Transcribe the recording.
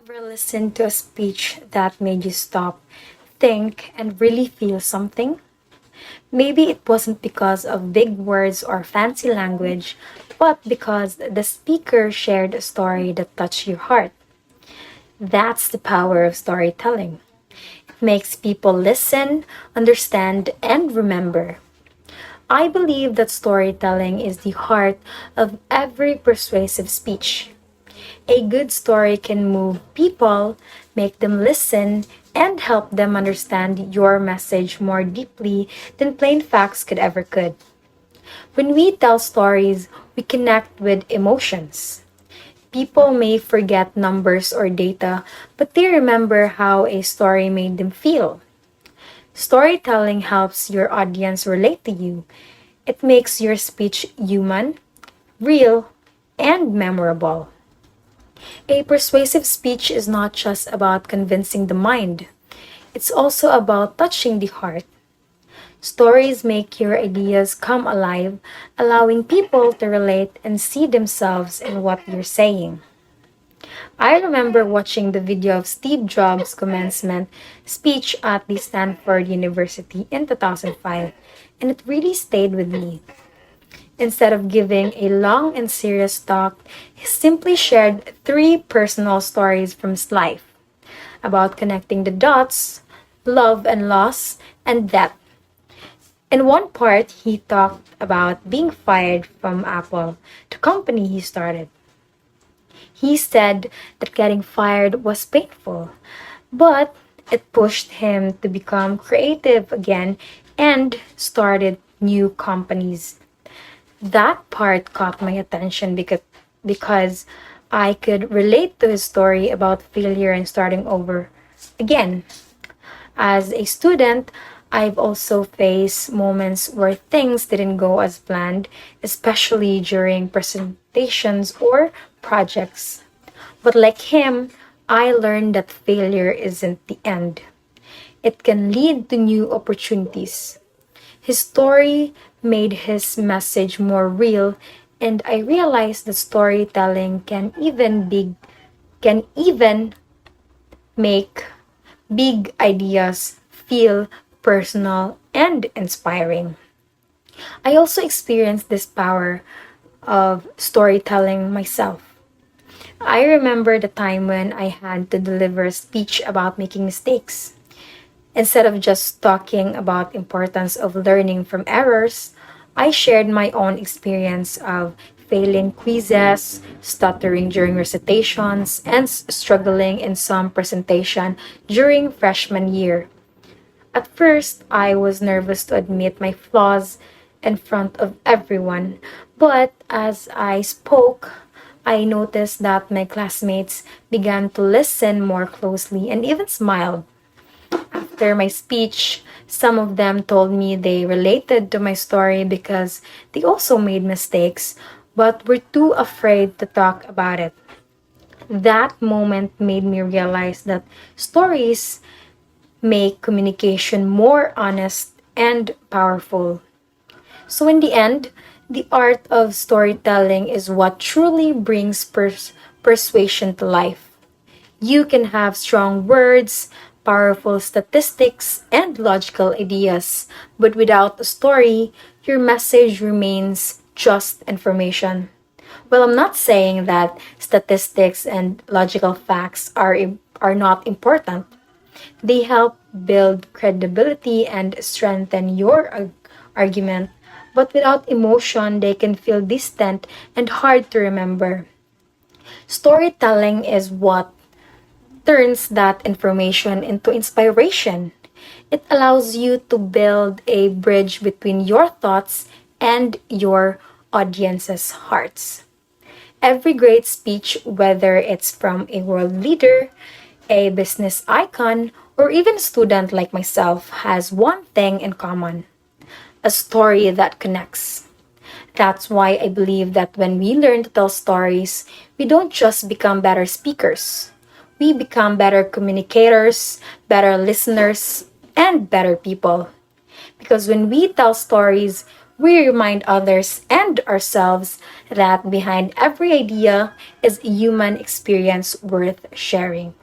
Ever listened to a speech that made you stop, think, and really feel something? Maybe it wasn't because of big words or fancy language, but because the speaker shared a story that touched your heart. That's the power of storytelling. It makes people listen, understand, and remember. I believe that storytelling is the heart of every persuasive speech. A good story can move people, make them listen, and help them understand your message more deeply than plain facts could. When we tell stories, we connect with emotions. People may forget numbers or data, but they remember how a story made them feel. Storytelling helps your audience relate to you. It makes your speech human, real, and memorable. A persuasive speech is not just about convincing the mind, it's also about touching the heart. Stories make your ideas come alive, allowing people to relate and see themselves in what you're saying. I remember watching the video of Steve Jobs' commencement speech at the Stanford University in 2005, and it really stayed with me. Instead of giving a long and serious talk, he simply shared three personal stories from his life about connecting the dots, love and loss, and death. In one part, he talked about being fired from Apple, the company he started. He said that getting fired was painful, but it pushed him to become creative again and started new companies. That part caught my attention because I could relate to his story about failure and starting over again. As a student, I've also faced moments where things didn't go as planned, especially during presentations or projects. But like him, I learned that failure isn't the end. It can lead to new opportunities. His story made his message more real, and I realized that storytelling can even make big ideas feel personal and inspiring. I also experienced this power of storytelling myself. I remember the time when I had to deliver a speech about making mistakes. Instead of just talking about importance of learning from errors, I shared my own experience of failing quizzes, stuttering during recitations, and struggling in some presentation during freshman year. At first, I was nervous to admit my flaws in front of everyone, but as I spoke, I noticed that my classmates began to listen more closely and even smiled. After my speech, some of them told me they related to my story because they also made mistakes but were too afraid to talk about it. That moment made me realize that stories make communication more honest and powerful. So, in the end, the art of storytelling is what truly brings persuasion to life. You can have strong words, powerful statistics, and logical ideas, but without a story, your message remains just information. Well, I'm not saying that statistics and logical facts are not important. They help build credibility and strengthen your argument, but without emotion, they can feel distant and hard to remember. Storytelling is what turns that information into inspiration. It allows you to build a bridge between your thoughts and your audience's hearts. Every great speech, whether it's from a world leader, a business icon, or even a student like myself, has one thing in common: a story that connects. That's why I believe that when we learn to tell stories, we don't just become better speakers. We become better communicators, better listeners, and better people. Because when we tell stories, we remind others and ourselves that behind every idea is a human experience worth sharing.